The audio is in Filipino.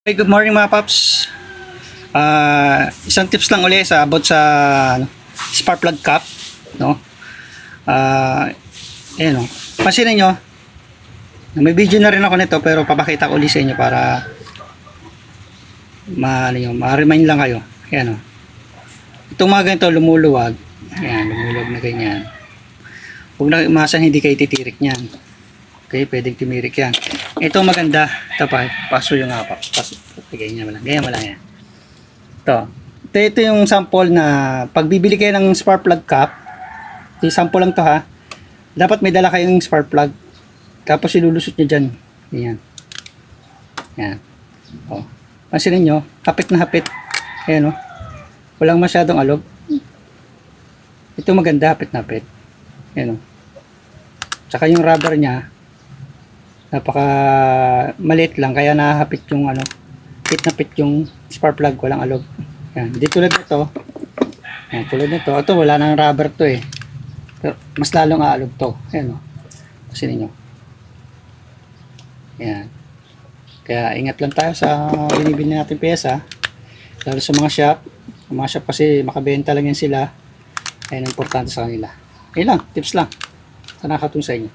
Hey, good morning mga paps. Isang tips lang ulit sa about sa spark plug cap, no? Ayan, no. Pansinin nyo, may video na rin ako nito pero papakita ko ulit sa inyo para ma-remind lang kayo. Ayan, no. Itong mga ganito lumuluwag. Ayan, lumuluwag na ganyan. Huwag na umasan hindi kayo titirik niyan. Okay, pwedeng timirik yan. Ito maganda. Ito pa, paso yung nga pa. Ganyan mo lang. Ganyan mo lang yan. Ito yung sample na pagbibili kayo ng spark plug cap. Ito yung sample lang to ha. Dapat may dala kayong spark plug. Tapos ilulusot nyo dyan. Ganyan. Yan. O. Pansinin nyo, hapit na hapit. Ayan o. Walang masyadong alog. Ito maganda, hapit na hapit. Ayan o. Tsaka yung rubber nya, napaka maliit lang kaya nahapit yung pit na pit yung spark plug, walang alog. Yan, di tulad nito. Yan, tulad nito. Ito wala nang rubber to eh. Pero mas lalong aalog to. Ayan o. Kasi ninyo. Yan. Kaya ingat lang tayo sa binibili natin pyesa. Lalo sa mga shop. Sa mga shop kasi makabenta lang yan sila. Ayan ang importante sa kanila. Ayan lang, tips lang. Sana nakatulong sa inyo.